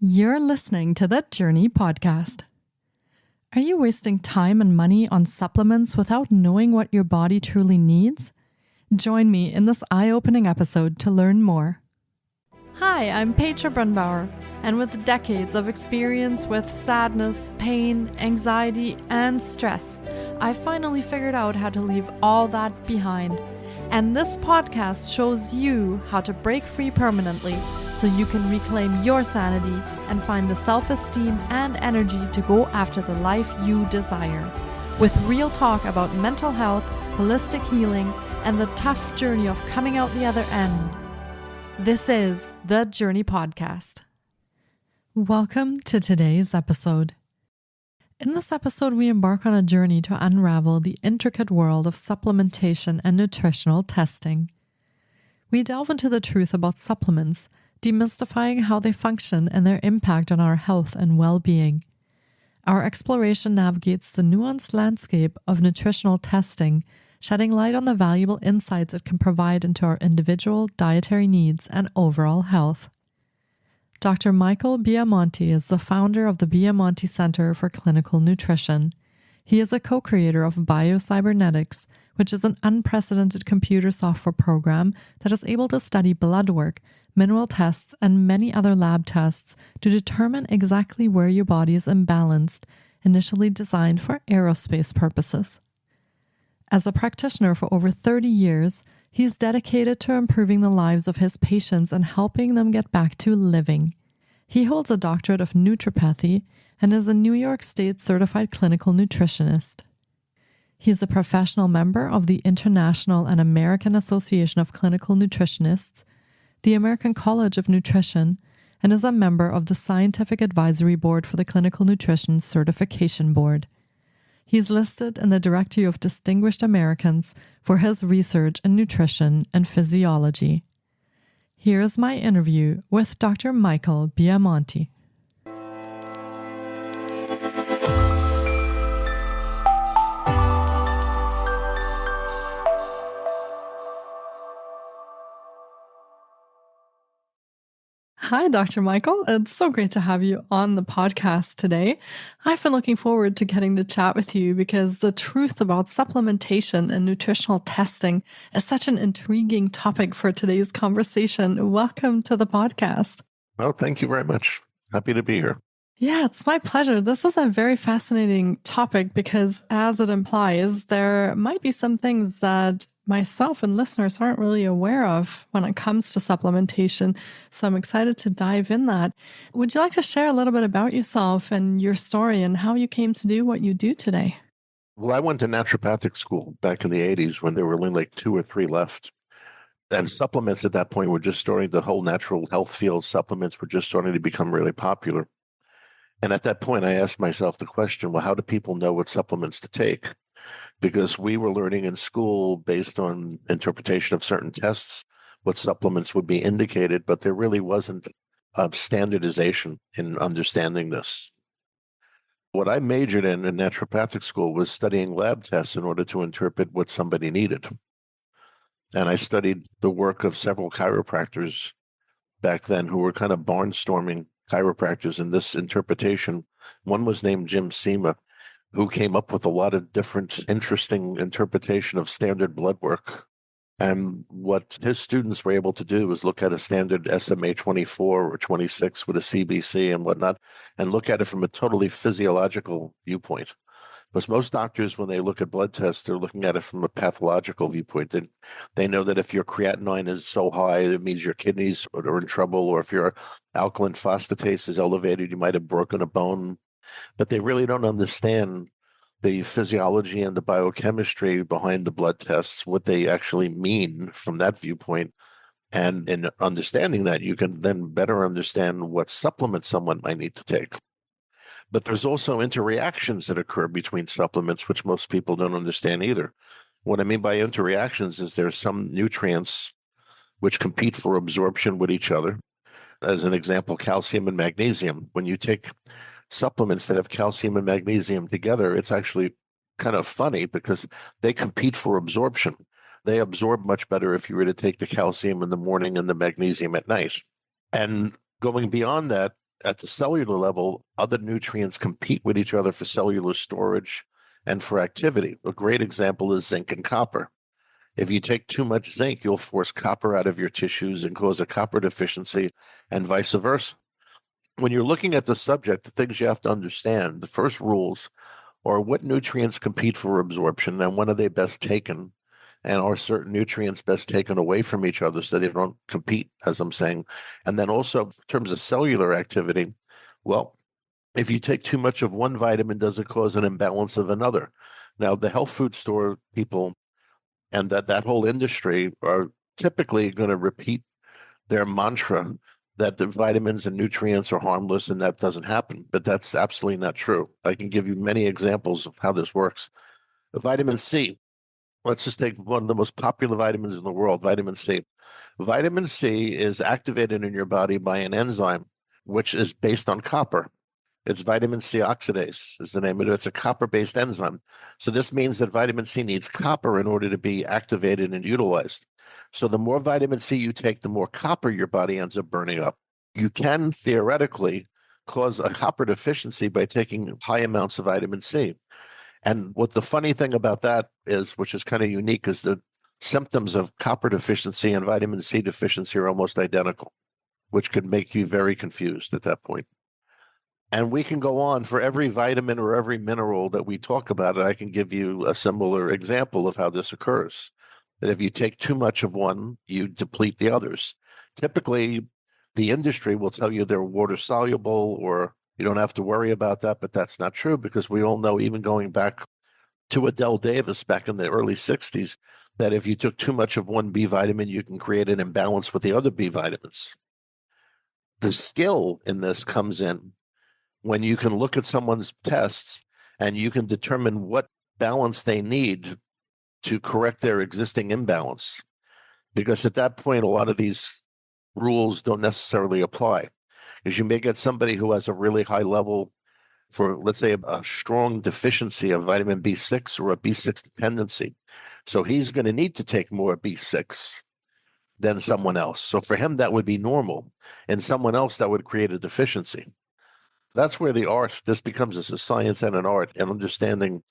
You're listening to the Journey podcast. Are you wasting time and money on supplements without knowing what your body truly needs? Join me in this eye-opening episode to learn more. Hi, I'm Petra Brunbauer, and with decades of experience with sadness, pain, anxiety, and stress, I finally figured out how to leave all that behind. And this podcast shows you how to break free permanently so you can reclaim your sanity and find the self-esteem and energy to go after the life you desire. With real talk about mental health, holistic healing, and the tough journey of coming out the other end. This is the Journey Podcast. Welcome to today's episode. In this episode, we embark on a journey to unravel the intricate world of supplementation and nutritional testing. We delve into the truth about supplements, demystifying how they function and their impact on our health and well-being. Our exploration navigates the nuanced landscape of nutritional testing, shedding light on the valuable insights it can provide into our individual dietary needs and overall health. Dr. Michael Biamonte is the founder of the Biamonte Center for Clinical Nutrition. He is a co-creator of Biocybernetics, which is an unprecedented computer software program that is able to study blood work, mineral tests, and many other lab tests to determine exactly where your body is imbalanced, initially designed for aerospace purposes. As a practitioner for over 30 years, he's dedicated to improving the lives of his patients and helping them get back to living. He holds a doctorate of naturopathy and is a New York State certified clinical nutritionist. He is a professional member of the International and American Association of Clinical Nutritionists, the American College of Nutrition, and is a member of the Scientific Advisory Board for the Clinical Nutrition Certification Board. He's listed in the Directory of Distinguished Americans for his research in nutrition and physiology. Here is my interview with Dr. Michael Biamonte. Hi, Dr. Michael. It's so great to have you on the podcast today. I've been looking forward to getting to chat with you because the truth about supplementation and nutritional testing is such an intriguing topic for today's conversation. Welcome to the podcast. Well, thank you very much. Happy to be here. Yeah, it's my pleasure. This is a very fascinating topic because, as it implies, there might be some things that myself and listeners aren't really aware of when it comes to supplementation. So I'm excited to dive in that. Would you like to share a little bit about yourself and your story and how you came to do what you do today? Well, I went to naturopathic school back in the 80s when there were only like 2 or 3 left. And supplements at that point were just starting, the whole natural health field, supplements were just starting to become really popular. And at that point, I asked myself the question, well, how do people know what supplements to take? Because we were learning in school based on interpretation of certain tests, what supplements would be indicated, but there really wasn't a standardization in understanding this. What I majored in naturopathic school was studying lab tests in order to interpret what somebody needed. And I studied the work of several chiropractors back then who were kind of barnstorming chiropractors in this interpretation. One was named Jim Sema, who came up with a lot of different interesting interpretation of standard blood work. And what his students were able to do was look at a standard SMA 24 or 26 with a CBC and whatnot, and look at it from a totally physiological viewpoint. Because most doctors, when they look at blood tests, they're looking at it from a pathological viewpoint. They know that if your creatinine is so high, it means your kidneys are in trouble, or if your alkaline phosphatase is elevated, you might have broken a bone. But they really don't understand the physiology and the biochemistry behind the blood tests, what they actually mean from that viewpoint. And in understanding that, you can then better understand what supplements someone might need to take. But there's also interreactions that occur between supplements, which most people don't understand either. What I mean by interreactions is there's some nutrients which compete for absorption with each other. As an example, calcium and magnesium. When you take supplements that have calcium and magnesium together, it's actually kind of funny because they compete for absorption. They absorb much better if you were to take the calcium in the morning and the magnesium at night. And going beyond that, at the cellular level, other nutrients compete with each other for cellular storage and for activity. A great example is zinc and copper. If you take too much zinc, you'll force copper out of your tissues and cause a copper deficiency, and vice versa. When you're looking at the subject, the things you have to understand, the first rules are what nutrients compete for absorption and when are they best taken, and are certain nutrients best taken away from each other so they don't compete, as I'm saying. And then also in terms of cellular activity, well, if you take too much of one vitamin, does it cause an imbalance of another? Now, the health food store people and that whole industry are typically going to repeat their mantra that the vitamins and nutrients are harmless, and that doesn't happen. But that's absolutely not true. I can give you many examples of how this works. Vitamin C, let's just take one of the most popular vitamins in the world, vitamin C. Vitamin C is activated in your body by an enzyme, which is based on copper. It's vitamin C oxidase is the name of it. It's a copper-based enzyme. So this means that vitamin C needs copper in order to be activated and utilized. So the more vitamin C you take, the more copper your body ends up burning up. You can theoretically cause a copper deficiency by taking high amounts of vitamin C. And what the funny thing about that is, which is kind of unique, is the symptoms of copper deficiency and vitamin C deficiency are almost identical, which could make you very confused at that point. And we can go on for every vitamin or every mineral that we talk about, and I can give you a similar example of how this occurs. That if you take too much of one, you deplete the others. Typically, the industry will tell you they're water soluble or you don't have to worry about that, but that's not true because we all know, even going back to Adele Davis back in the early 60s, that if you took too much of one B vitamin, you can create an imbalance with the other B vitamins. The skill in this comes in when you can look at someone's tests and you can determine what balance they need to correct their existing imbalance. Because at that point, a lot of these rules don't necessarily apply. Because you may get somebody who has a really high level for, let's say, a strong deficiency of vitamin B6 or a B6 dependency. So he's going to need to take more B6 than someone else. So for him, that would be normal. And someone else, that would create a deficiency. That's where the art, this becomes a science and an art, and understanding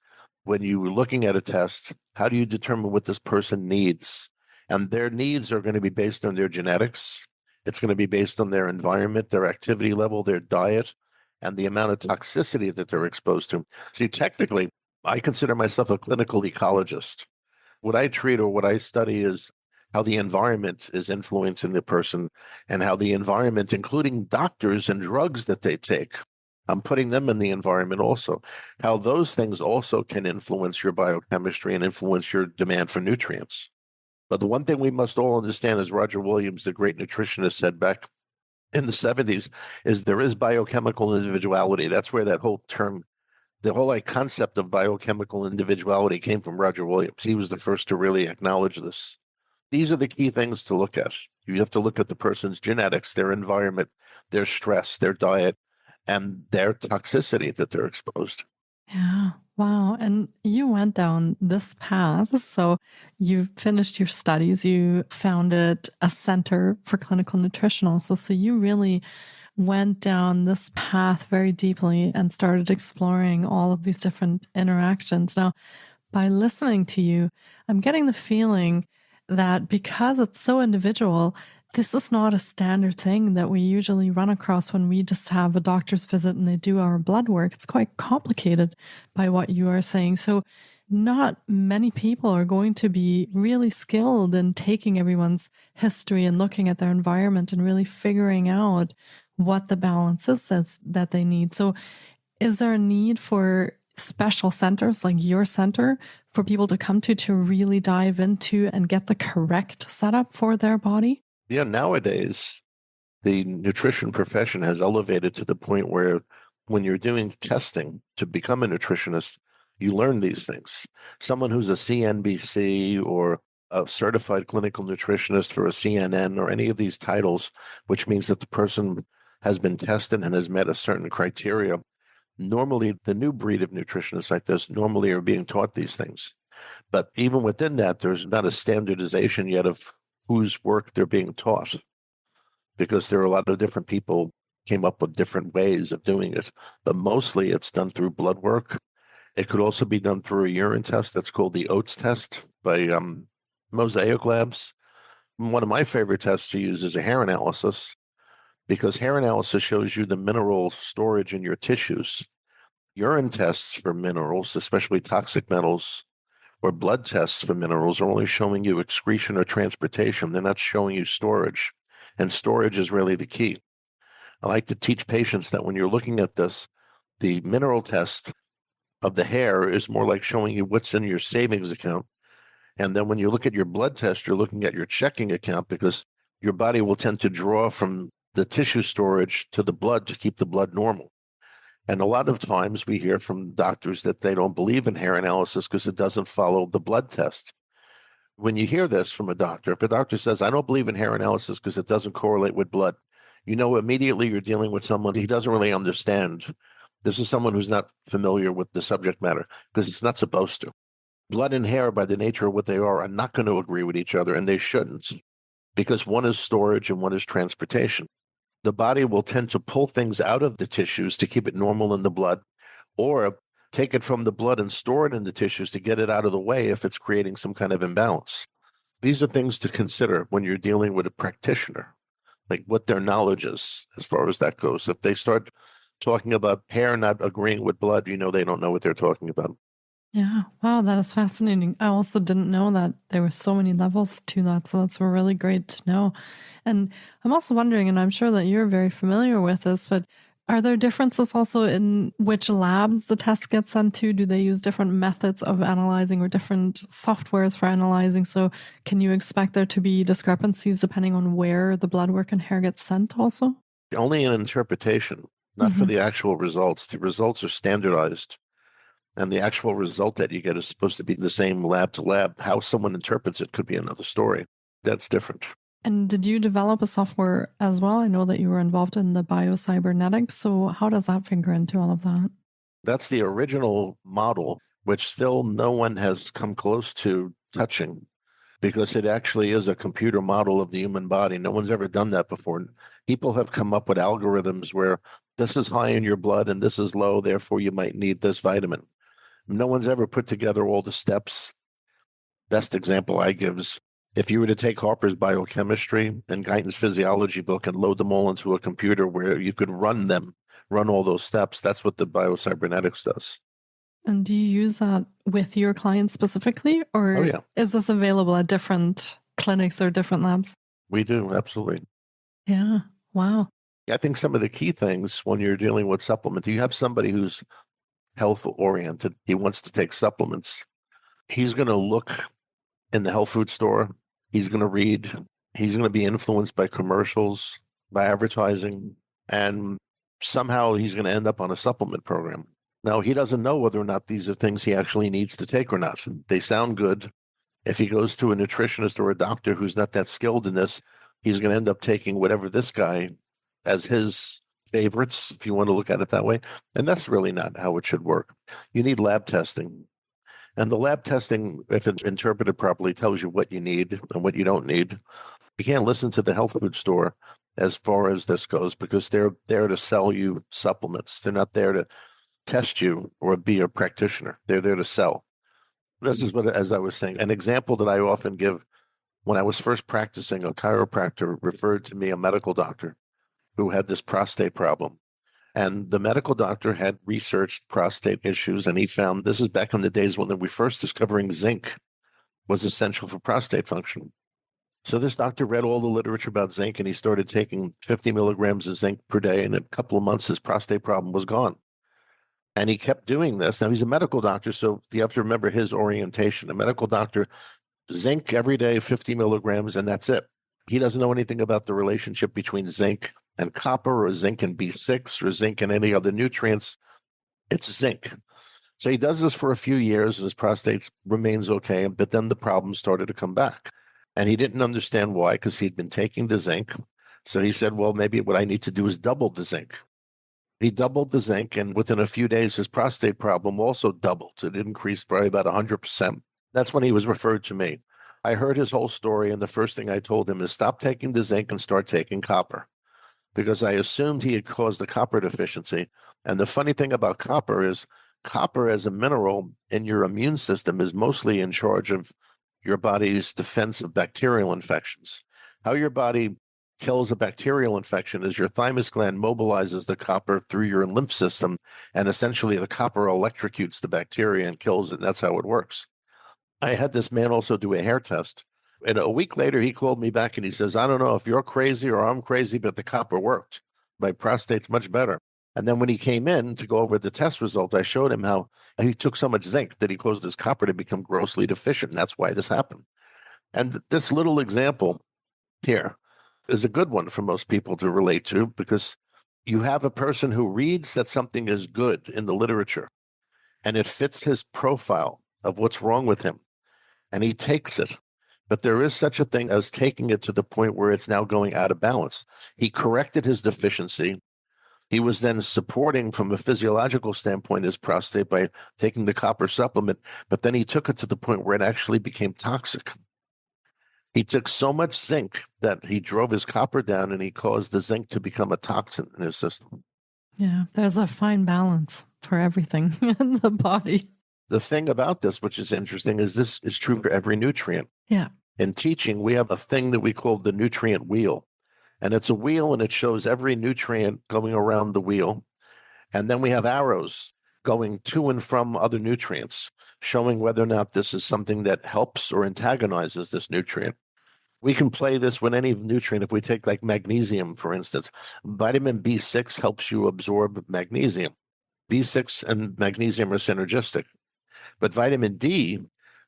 when you're looking at a test, how do you determine what this person needs? And their needs are going to be based on their genetics. It's going to be based on their environment, their activity level, their diet, and the amount of toxicity that they're exposed to. See, technically, I consider myself a clinical ecologist. What I treat or what I study is how the environment is influencing the person and how the environment, including doctors and drugs that they take, I'm putting them in the environment also, how those things also can influence your biochemistry and influence your demand for nutrients. But the one thing we must all understand, as Roger Williams, the great nutritionist, said back in the 70s, is there is biochemical individuality. That's where that whole term, the whole concept of biochemical individuality came from Roger Williams. He was the first to really acknowledge this. These are the key things to look at. You have to look at the person's genetics, their environment, their stress, their diet, and their toxicity that they're exposed. Yeah. Wow. And you went down this path. So you finished your studies, you founded a center for clinical nutrition also. So you really went down this path very deeply and started exploring all of these different interactions. Now, by listening to you, I'm getting the feeling that because it's so individual, this is not a standard thing that we usually run across when we just have a doctor's visit and they do our blood work. It's quite complicated by what you are saying. So not many people are going to be really skilled in taking everyone's history and looking at their environment and really figuring out what the balance is that they need. So is there a need for special centers like your center for people to come to really dive into and get the correct setup for their body? Yeah, nowadays, the nutrition profession has elevated to the point where when you're doing testing to become a nutritionist, you learn these things. Someone who's a CNBC or a certified clinical nutritionist or a CNN or any of these titles, which means that the person has been tested and has met a certain criteria. Normally, the new breed of nutritionists like this normally are being taught these things. But even within that, there's not a standardization yet of whose work they're being taught, because there are a lot of different people came up with different ways of doing it, but mostly it's done through blood work. It could also be done through a urine test that's called the Oates test by Mosaic Labs. One of my favorite tests to use is a hair analysis, because hair analysis shows you the mineral storage in your tissues. Urine tests for minerals, especially toxic metals, or blood tests for minerals are only showing you excretion or transportation. They're not showing you storage. And storage is really the key. I like to teach patients that when you're looking at this, the mineral test of the hair is more like showing you what's in your savings account. And then when you look at your blood test, you're looking at your checking account, because your body will tend to draw from the tissue storage to the blood to keep the blood normal. And a lot of times we hear from doctors that they don't believe in hair analysis because it doesn't follow the blood test. When you hear this from a doctor, if a doctor says, I don't believe in hair analysis because it doesn't correlate with blood, you know immediately you're dealing with someone he doesn't really understand. This is someone who's not familiar with the subject matter, because it's not supposed to. Blood and hair, by the nature of what they are not going to agree with each other, and they shouldn't, because one is storage and one is transportation. The body will tend to pull things out of the tissues to keep it normal in the blood, or take it from the blood and store it in the tissues to get it out of the way if it's creating some kind of imbalance. These are things to consider when you're dealing with a practitioner, like what their knowledge is as far as that goes. If they start talking about hair not agreeing with blood, you know they don't know what they're talking about. Yeah. Wow, that is fascinating. I also didn't know that there were so many levels to that. So that's really great to know. And I'm also wondering, and I'm sure that you're very familiar with this, but are there differences also in which labs the test gets sent to? Do they use different methods of analyzing or different softwares for analyzing? So can you expect there to be discrepancies depending on where the blood work and hair gets sent also? Only in interpretation, not for the actual results. The results are standardized, and the actual result that you get is supposed to be the same lab to lab. How someone interprets it could be another story. That's different. And did you develop a software as well? I know that you were involved in the biocybernetics. So how does that figure into all of that? That's the original model, which still no one has come close to touching, because it actually is a computer model of the human body. No one's ever done that before. People have come up with algorithms where this is high in your blood and this is low, therefore you might need this vitamin. No one's ever put together all the steps. Best example I give is, if you were to take Harper's biochemistry and Guyton's physiology book and load them all into a computer where you could run all those steps, that's what the biocybernetics does. And do you use that with your clients specifically, or is this available at different clinics or different labs? We do, absolutely. Yeah. Wow. I think some of the key things when you're dealing with supplements, you have somebody who's health oriented, he wants to take supplements. He's going to look in the health food store. He's going to read. He's going to be influenced by commercials, by advertising, and somehow he's going to end up on a supplement program. Now, he doesn't know whether or not these are things he actually needs to take or not. They sound good. If he goes to a nutritionist or a doctor who's not that skilled in this, he's going to end up taking whatever this guy as his favorites, if you want to look at it that way. And that's really not how it should work. You need lab testing. And the lab testing, if it's interpreted properly, tells you what you need and what you don't need. You can't listen to the health food store as far as this goes, because they're there to sell you supplements. They're not there to test you or be a practitioner. They're there to sell. This is what, as I was saying, an example that I often give. When I was first practicing, a chiropractor referred to me a medical doctor who had this prostate problem. And the medical doctor had researched prostate issues, and he found, this is back in the days when we were first discovering zinc was essential for prostate function. So this doctor read all the literature about zinc, and he started taking 50 milligrams of zinc per day. And in a couple of months, his prostate problem was gone. And he kept doing this. Now, he's a medical doctor, so you have to remember his orientation. A medical doctor, zinc every day, 50 milligrams, and that's it. He doesn't know anything about the relationship between zinc and copper, or zinc and B6, or zinc and any other nutrients. It's zinc. So he does this for a few years, and his prostate remains okay. But then the problem started to come back. And he didn't understand why, because he'd been taking the zinc. So he said, well, maybe what I need to do is double the zinc. He doubled the zinc, and within a few days, his prostate problem also doubled. It increased by about 100%. That's when he was referred to me. I heard his whole story, and the first thing I told him is stop taking the zinc and start taking copper. because I assumed he had caused a copper deficiency. And the funny thing about copper is copper as a mineral in your immune system is mostly in charge of your body's defense of bacterial infections. How your body kills a bacterial infection is your thymus gland mobilizes the copper through your lymph system, and essentially the copper electrocutes the bacteria and kills it. That's how it works. I had this man also do a hair test. And a week later, he called me back and he says, I don't know if you're crazy or I'm crazy, but the copper worked. My prostate's much better. And then when he came in to go over the test results, I showed him how he took so much zinc that he caused his copper to become grossly deficient. And that's why this happened. And this little example here is a good one for most people to relate to, because you have a person who reads that something is good in the literature and it fits his profile of what's wrong with him, and he takes it. But there is such a thing as taking it to the point where it's now going out of balance. He corrected his deficiency. He was then supporting from a physiological standpoint his prostate by taking the copper supplement, but then he took it to the point where it actually became toxic. He took so much zinc that he drove his copper down, and he caused the zinc to become a toxin in his system. Yeah, there's a fine balance for everything in the body. The thing about this, which is interesting, is this is true for every nutrient. Yeah. In teaching, we have a thing that we call the nutrient wheel. And it's a wheel, and it shows every nutrient going around the wheel. And then we have arrows going to and from other nutrients, showing whether or not this is something that helps or antagonizes this nutrient. We can play this with any nutrient. If we take like magnesium, for instance, vitamin B6 helps you absorb magnesium. B6 and magnesium are synergistic. But vitamin D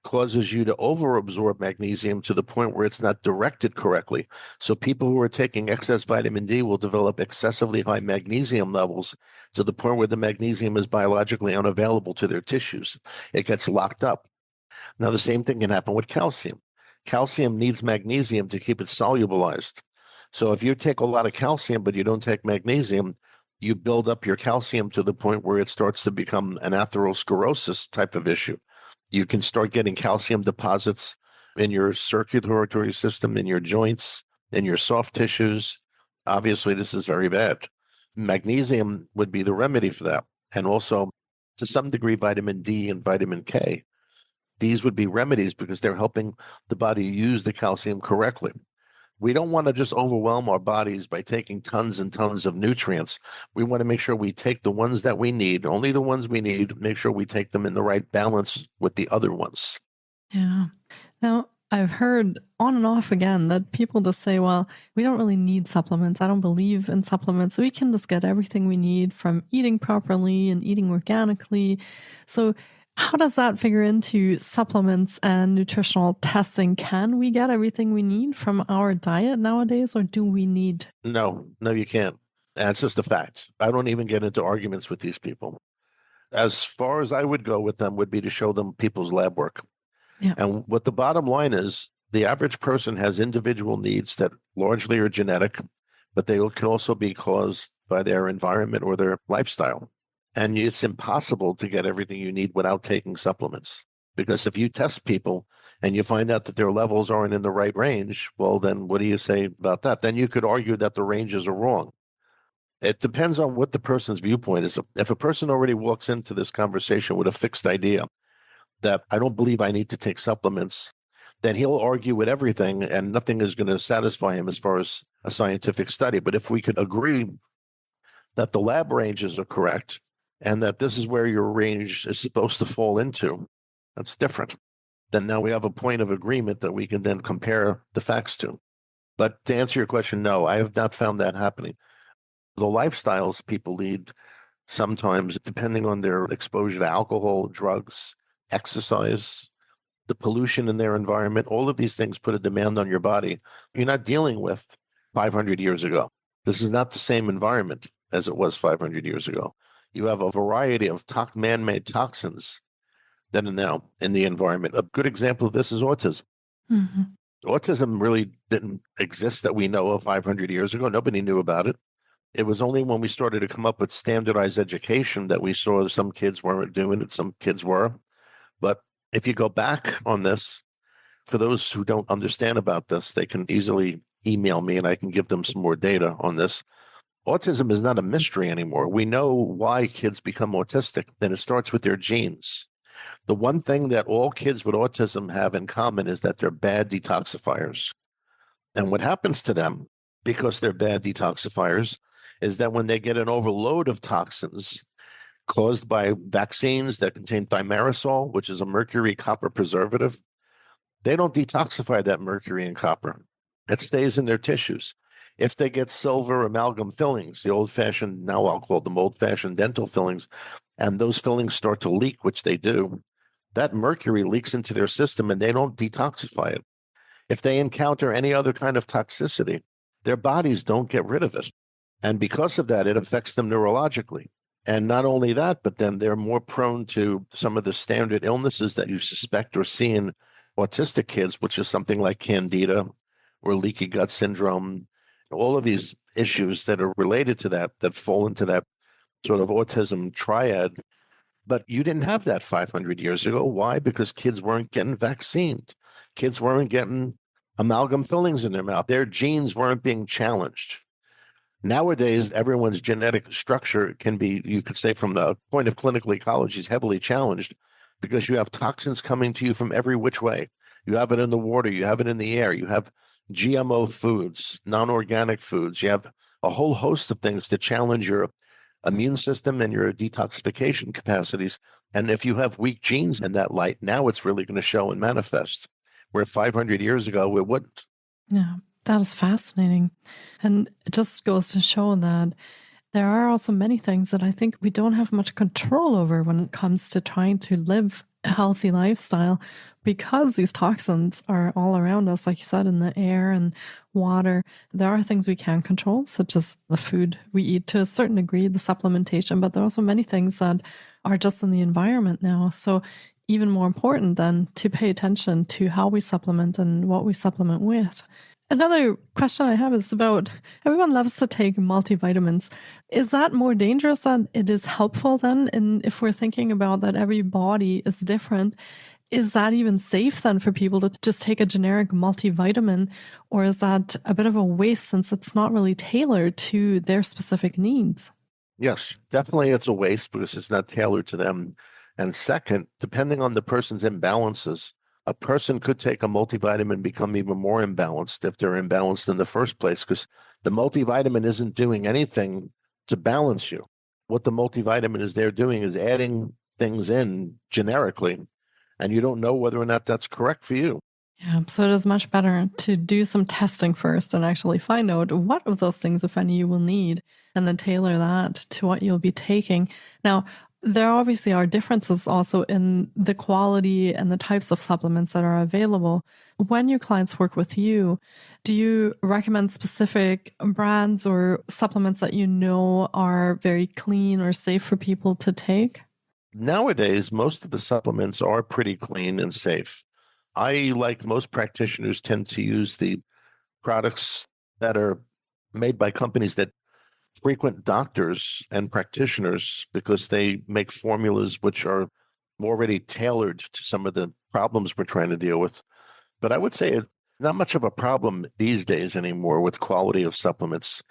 causes you to overabsorb magnesium to the point where it's not directed correctly. So people who are taking excess vitamin D will develop excessively high magnesium levels to the point where the magnesium is biologically unavailable to their tissues. It gets locked up. Now, the same thing can happen with calcium. Calcium needs magnesium to keep it solubilized. So if you take a lot of calcium, but you don't take magnesium, you build up your calcium to the point where it starts to become an atherosclerosis type of issue. You can start getting calcium deposits in your circulatory system, in your joints, in your soft tissues. Obviously, this is very bad. Magnesium would be the remedy for that. And also, to some degree, vitamin D and vitamin K. These would be remedies because they're helping the body use the calcium correctly. We don't want to just overwhelm our bodies by taking tons and tons of nutrients. We want to make sure we take the ones that we need, only the ones we need, make sure we take them in the right balance with the other ones. Yeah. Now, I've heard on and off again that people just say, well, we don't really need supplements. I don't believe in supplements. We can just get everything we need from eating properly and eating organically. So how does that figure into supplements and nutritional testing? Can we get everything we need from our diet nowadays, or do we need? No, you can't. That's just a fact. I don't even get into arguments with these people. As far as I would go with them would be to show them people's lab work. Yeah. And what the bottom line is, the average person has individual needs that largely are genetic, but they can also be caused by their environment or their lifestyle. And it's impossible to get everything you need without taking supplements. Because if you test people and you find out that their levels aren't in the right range, well, then what do you say about that? Then you could argue that the ranges are wrong. It depends on what the person's viewpoint is. If a person already walks into this conversation with a fixed idea that I don't believe I need to take supplements, then he'll argue with everything and nothing is going to satisfy him as far as a scientific study. But if we could agree that the lab ranges are correct, and that this is where your range is supposed to fall into, that's different. Then now we have a point of agreement that we can then compare the facts to. But to answer your question, no, I have not found that happening. The lifestyles people lead, sometimes depending on their exposure to alcohol, drugs, exercise, the pollution in their environment, all of these things put a demand on your body. You're not dealing with 500 years ago. This is not the same environment as it was 500 years ago. You have a variety of man-made toxins that are now in the environment. A good example of this is autism. Mm-hmm. Autism really didn't exist that we know of 500 years ago. Nobody knew about it. It was only when we started to come up with standardized education that we saw some kids weren't doing it, some kids were. But if you go back on this, for those who don't understand about this, they can easily email me and I can give them some more data on this. Autism is not a mystery anymore. We know why kids become autistic, and it starts with their genes. The one thing that all kids with autism have in common is that they're bad detoxifiers. And what happens to them, because they're bad detoxifiers, is that when they get an overload of toxins caused by vaccines that contain thimerosal, which is a mercury copper preservative, they don't detoxify that mercury and copper. It stays in their tissues. If they get silver amalgam fillings, the old-fashioned, now I'll call them old-fashioned dental fillings, and those fillings start to leak, which they do, that mercury leaks into their system and they don't detoxify it. If they encounter any other kind of toxicity, their bodies don't get rid of it. And because of that, it affects them neurologically. And not only that, but then they're more prone to some of the standard illnesses that you suspect or see in autistic kids, which is something like candida or leaky gut syndrome, all of these issues that are related to that, that fall into that sort of autism triad. But you didn't have that 500 years ago. Why? Because kids weren't getting vaccinated. Kids weren't getting amalgam fillings in their mouth. Their genes weren't being challenged. Nowadays, everyone's genetic structure can be, you could say, from the point of clinical ecology, is heavily challenged because you have toxins coming to you from every which way. You have it in the water, you have it in the air, you have GMO foods, non-organic foods, you have a whole host of things to challenge your immune system and your detoxification capacities. And if you have weak genes in that light, now it's really going to show and manifest, where 500 years ago it wouldn't. Yeah, that is fascinating. And it just goes to show that there are also many things that I think we don't have much control over when it comes to trying to live a healthy lifestyle, because these toxins are all around us, like you said, in the air and water. There are things we can control, such as the food we eat to a certain degree, the supplementation, but there are also many things that are just in the environment now. So even more important than to pay attention to how we supplement and what we supplement with. Another question I have is about, everyone loves to take multivitamins. Is that more dangerous than it is helpful then? And if we're thinking about that every body is different, is that even safe then for people to just take a generic multivitamin? Or is that a bit of a waste since it's not really tailored to their specific needs? Yes, definitely it's a waste because it's not tailored to them. And second, depending on the person's imbalances, a person could take a multivitamin and become even more imbalanced if they're imbalanced in the first place, because the multivitamin isn't doing anything to balance you. What the multivitamin is there doing is adding things in generically, and you don't know whether or not that's correct for you. Yeah, so it is much better to do some testing first and actually find out what of those things, if any, you will need, and then tailor that to what you'll be taking. Now, there obviously are differences also in the quality and the types of supplements that are available. When your clients work with you, do you recommend specific brands or supplements that you know are very clean or safe for people to take? Nowadays, most of the supplements are pretty clean and safe. I, like most practitioners, tend to use the products that are made by companies that frequent doctors and practitioners, because they make formulas which are already tailored to some of the problems we're trying to deal with. But I would say it's not much of a problem these days anymore with quality of supplements.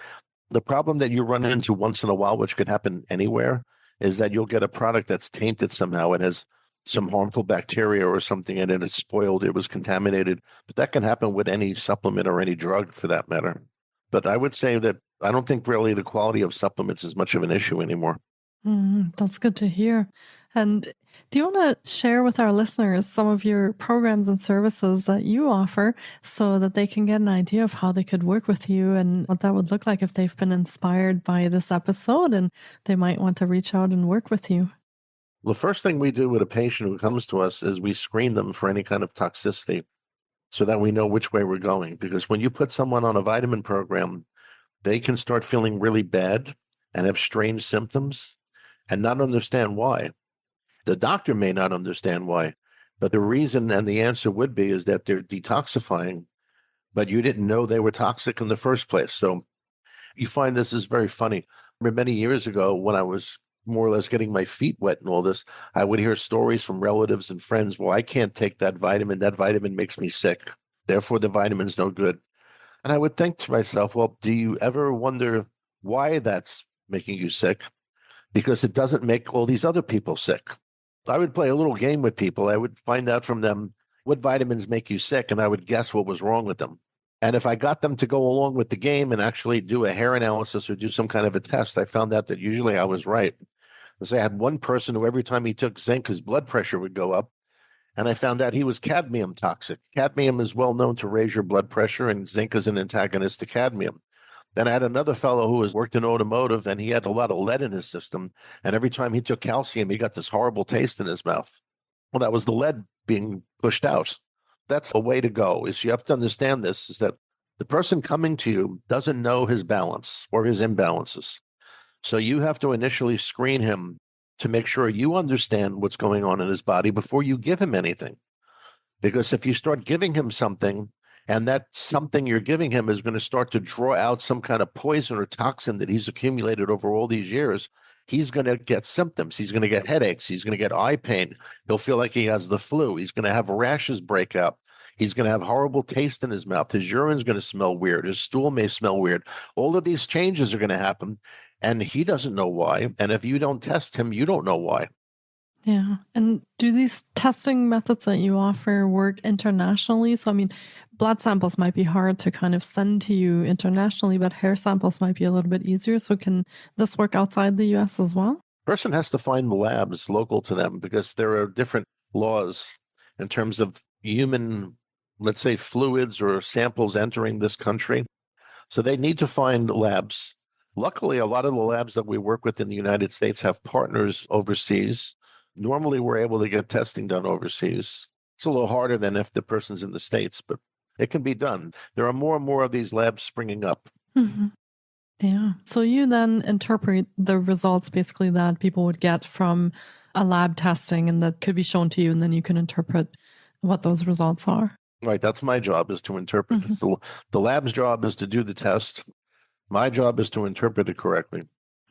The problem that you run into once in a while, which could happen anywhere, is that you'll get a product that's tainted somehow. It has some harmful bacteria or something in it. It's spoiled. It was contaminated. But that can happen with any supplement or any drug for that matter. But I would say that I don't think really the quality of supplements is much of an issue anymore. That's good to hear. And do you want to share with our listeners some of your programs and services that you offer so that they can get an idea of how they could work with you and what that would look like if they've been inspired by this episode and they might want to reach out and work with you? The first thing we do with a patient who comes to us is we screen them for any kind of toxicity so that we know which way we're going. Because when you put someone on a vitamin program, they can start feeling really bad and have strange symptoms and not understand why. The doctor may not understand why, but the reason and the answer would be is that they're detoxifying, but you didn't know they were toxic in the first place. So you find this is very funny. I remember many years ago when I was more or less getting my feet wet and all this, I would hear stories from relatives and friends, well, I can't take that vitamin. That vitamin makes me sick. Therefore, the vitamin's no good. And I would think to myself, well, do you ever wonder why that's making you sick, because it doesn't make all these other people sick. I would play a little game with people. I would find out from them what vitamins make you sick, and I would guess what was wrong with them. And if I got them to go along with the game and actually do a hair analysis or do some kind of a test, I found out that usually I was right. So I had one person who every time he took zinc, his blood pressure would go up. And I found out he was cadmium toxic. Cadmium is well known to raise your blood pressure, and zinc is an antagonist to cadmium. Then I had another fellow who worked in automotive, and he had a lot of lead in his system. And every time he took calcium, he got this horrible taste in his mouth. Well, that was the lead being pushed out. That's a way to go. Is you have to understand this, is that the person coming to you doesn't know his balance or his imbalances. So you have to initially screen him to make sure you understand what's going on in his body before you give him anything. Because if you start giving him something, and that something you're giving him is going to start to draw out some kind of poison or toxin that he's accumulated over all these years, he's going to get symptoms. He's going to get headaches. He's going to get eye pain. He'll feel like he has the flu. He's going to have rashes break out. He's going to have horrible taste in his mouth. His urine's going to smell weird. His stool may smell weird. All of these changes are going to happen, and he doesn't know why. And if you don't test him, you don't know why. Yeah. And do these testing methods that you offer work internationally? So, I mean, blood samples might be hard to kind of send to you internationally, but hair samples might be a little bit easier. So can this work outside the US as well? Person has to find the labs local to them, because there are different laws in terms of human, let's say, fluids or samples entering this country. So they need to find labs. Luckily, a lot of the labs that we work with in the United States have partners overseas. Normally, we're able to get testing done overseas. It's a little harder than if the person's in the States, but it can be done. There are more and more of these labs springing up. Mm-hmm. Yeah. So you then interpret the results basically that people would get from a lab testing, and that could be shown to you, and then you can interpret what those results are. Right. That's my job, is to interpret. Mm-hmm. The lab's job is to do the test. My job is to interpret it correctly.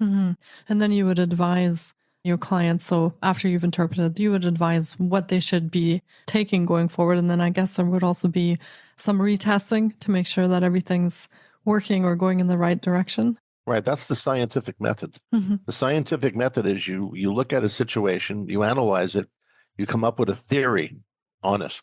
Mm-hmm. And then you would advise your clients. So after you've interpreted, you would advise what they should be taking going forward. And then I guess there would also be some retesting to make sure that everything's working or going in the right direction. Right. That's the scientific method. Mm-hmm. The scientific method is you look at a situation, you analyze it, you come up with a theory on it.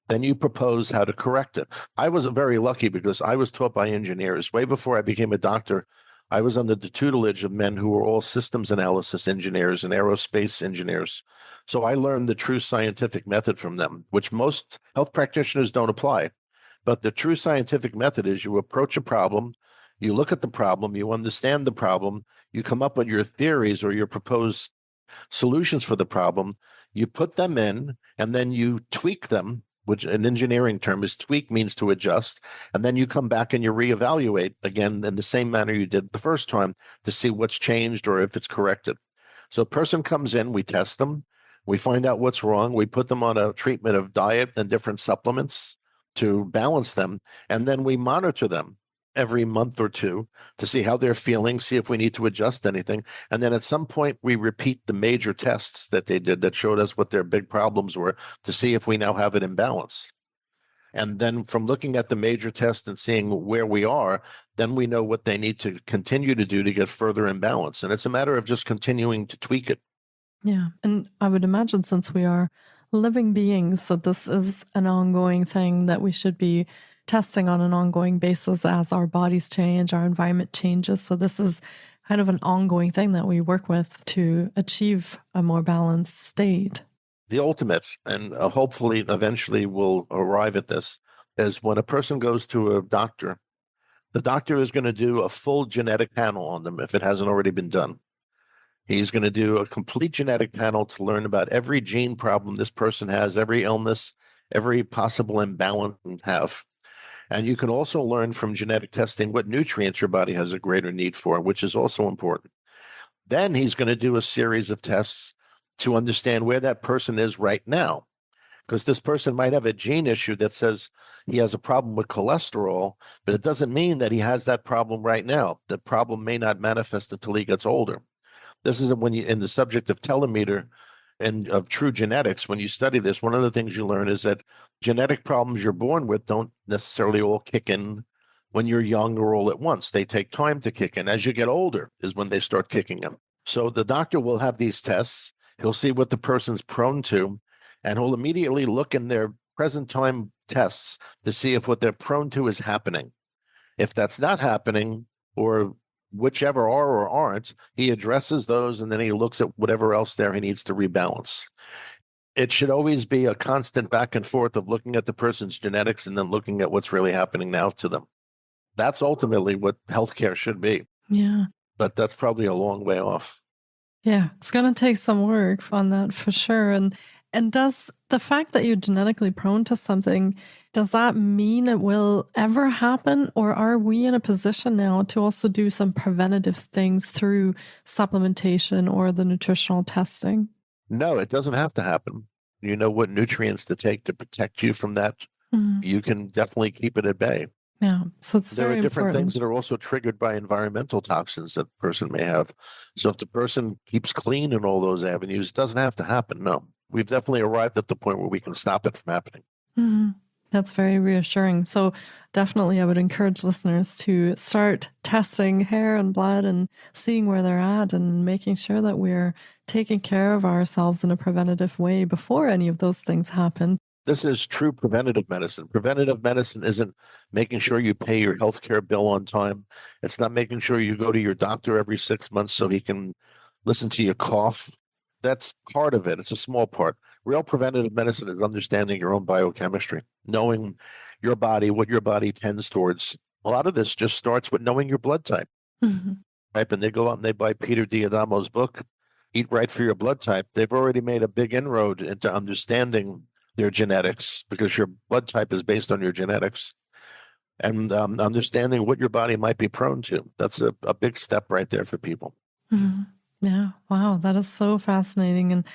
Then you propose how to correct it. I was very lucky because I was taught by engineers. Way before I became a doctor, I was under the tutelage of men who were all systems analysis engineers and aerospace engineers. So I learned the true scientific method from them, which most health practitioners don't apply. But the true scientific method is you approach a problem, you look at the problem, you understand the problem, you come up with your theories or your proposed solutions for the problem, you put them in, and then you tweak them, which an engineering term is tweak, means to adjust. And then you come back and you reevaluate again in the same manner you did the first time to see what's changed or if it's corrected. So a person comes in, we test them, we find out what's wrong, we put them on a treatment of diet and different supplements to balance them, and then we monitor them every month or two to see how they're feeling, see if we need to adjust anything. And then at some point, we repeat the major tests that they did that showed us what their big problems were to see if we now have it in balance. And then from looking at the major test and seeing where we are, then we know what they need to continue to do to get further in balance. And it's a matter of just continuing to tweak it. Yeah. And I would imagine, since we are living beings, that this is an ongoing thing that we should be testing on an ongoing basis as our bodies change, our environment changes. So this is kind of an ongoing thing that we work with to achieve a more balanced state. The ultimate, and hopefully eventually we'll arrive at this, is when a person goes to a doctor, the doctor is going to do a full genetic panel on them if it hasn't already been done. He's going to do a complete genetic panel to learn about every gene problem this person has, every illness, every possible imbalance they have. And you can also learn from genetic testing what nutrients your body has a greater need for, which is also important. Then he's going to do a series of tests to understand where that person is right now. Because this person might have a gene issue that says he has a problem with cholesterol, but it doesn't mean that he has that problem right now. The problem may not manifest until he gets older. This is when you, in the subject of telometer and of true genetics, when you study this, one of the things you learn is that genetic problems you're born with don't necessarily all kick in when you're young or all at once. They take time to kick in. As you get older is when they start kicking in. So the doctor will have these tests. He'll see what the person's prone to, and he'll immediately look in their present time tests to see if what they're prone to is happening. If that's not happening, or whichever are or aren't, he addresses those, and then he looks at whatever else there he needs to rebalance. It should always be a constant back and forth of looking at the person's genetics and then looking at what's really happening now to them. That's ultimately what healthcare should be. Yeah. But that's probably a long way off. Yeah, it's going to take some work on that for sure. And does the fact that you're genetically prone to something, does that mean it will ever happen? Or are we in a position now to also do some preventative things through supplementation or the nutritional testing? No, it doesn't have to happen. You know what nutrients to take to protect you from that. You can definitely keep it at bay. Yeah, so it's There very are different important. things that are also triggered by environmental toxins that the person may have. So if the person keeps clean in all those avenues, it doesn't have to happen. No, we've definitely arrived at the point where we can stop it from happening. That's very reassuring. So definitely I would encourage listeners to start testing hair and blood and seeing where they're at and making sure that we're taking care of ourselves in a preventative way before any of those things happen. This is true preventative medicine. Preventative medicine isn't making sure you pay your healthcare bill on time. It's not making sure you go to your doctor every 6 months so he can listen to you cough. That's part of it. It's a small part. Real preventative medicine is understanding your own biochemistry, knowing your body, what your body tends towards. A lot of this just starts with knowing your blood type. Right? And they go out and they buy Peter D'Adamo's book, Eat Right for Your Blood Type. They've already made a big inroad into understanding their genetics, because your blood type is based on your genetics, and understanding what your body might be prone to. That's a big step right there for people. Yeah. Wow. That is so fascinating. And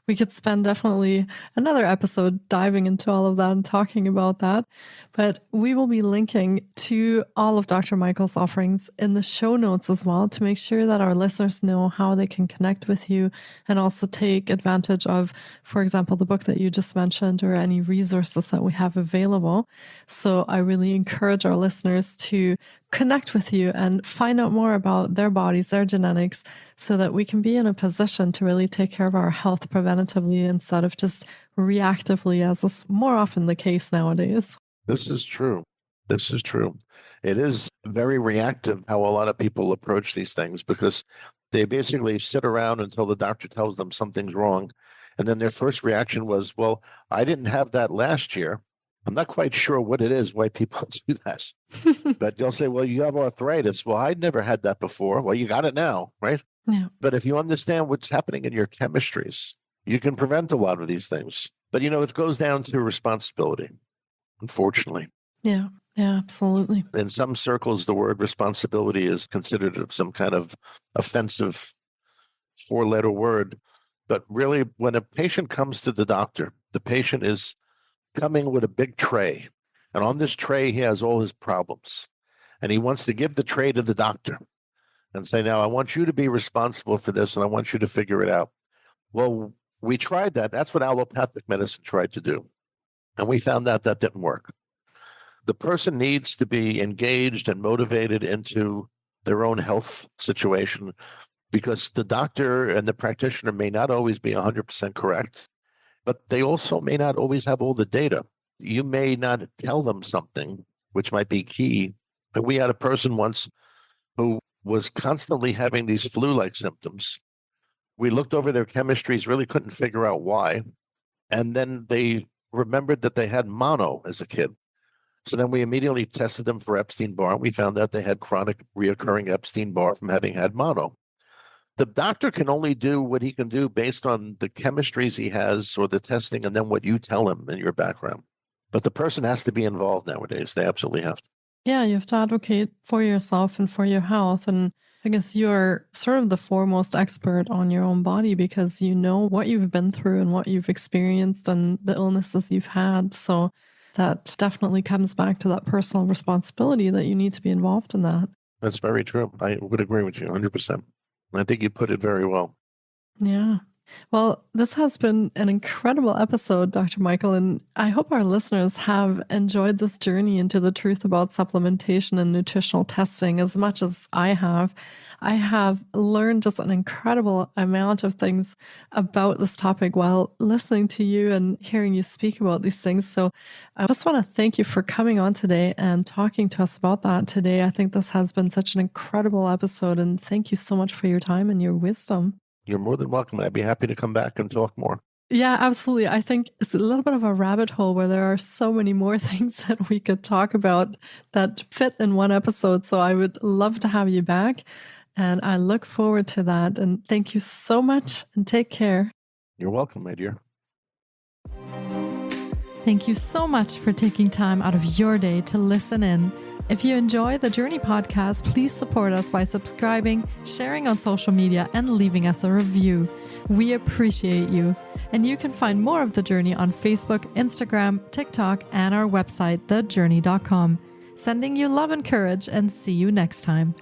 we could spend definitely another episode diving into all of that and talking about that. But we will be linking to all of Dr. Michael's offerings in the show notes as well, to make sure that our listeners know how they can connect with you and also take advantage of, for example, the book that you just mentioned or any resources that we have available. So I really encourage our listeners to connect with you and find out more about their bodies, their genetics, so that we can be in a position to really take care of our health preventatively instead of just reactively, as is more often the case nowadays. This is true. This is true. It is very reactive how a lot of people approach these things, because they basically sit around until the doctor tells them something's wrong. And then their first reaction was, well, I didn't have that last year. I'm not quite sure what it is, why people do that. But they'll say, well, you have arthritis. Well, I'd never had that before. Well, you got it now, right? Yeah. But if you understand what's happening in your chemistries, you can prevent a lot of these things. But, it goes down to responsibility, unfortunately. Yeah. Yeah, absolutely. In some circles, the word responsibility is considered some kind of offensive 4-letter word. But really, when a patient comes to the doctor, the patient is coming with a big tray. And on this tray, he has all his problems. And he wants to give the tray to the doctor and say, now, I want you to be responsible for this, and I want you to figure it out. Well, we tried that. That's what allopathic medicine tried to do. And we found out that didn't work. The person needs to be engaged and motivated into their own health situation, because the doctor and the practitioner may not always be 100% correct, but they also may not always have all the data. You may not tell them something, which might be key. But we had a person once who was constantly having these flu-like symptoms. We looked over their chemistries, really couldn't figure out why. And then they remembered that they had mono as a kid. So then we immediately tested them for Epstein-Barr. We found out they had chronic reoccurring Epstein-Barr from having had mono. The doctor can only do what he can do based on the chemistries he has or the testing, and then what you tell him in your background. But the person has to be involved nowadays. They absolutely have to. Yeah, you have to advocate for yourself and for your health. And I guess you're sort of the foremost expert on your own body, because you know what you've been through and what you've experienced and the illnesses you've had. So that definitely comes back to that personal responsibility that you need to be involved in that. That's very true. I would agree with you 100%. I think you put it very well. Yeah. Well, this has been an incredible episode, Dr. Michael, and I hope our listeners have enjoyed this journey into the truth about supplementation and nutritional testing as much as I have. I have learned just an incredible amount of things about this topic while listening to you and hearing you speak about these things. So I just want to thank you for coming on today and talking to us about that today. I think this has been such an incredible episode, and thank you so much for your time and your wisdom. You're more than welcome. I'd be happy to come back and talk more. Yeah, absolutely. I think it's a little bit of a rabbit hole where there are so many more things that we could talk about that fit in one episode. So I would love to have you back. And I look forward to that. And thank you so much and take care. You're welcome, my dear. Thank you so much for taking time out of your day to listen in. If you enjoy the Journey podcast, please support us by subscribing, sharing on social media, and leaving us a review. We appreciate you. And you can find more of The Journey on Facebook, Instagram, TikTok, and our website, thejourney.com. Sending you love and courage, and see you next time.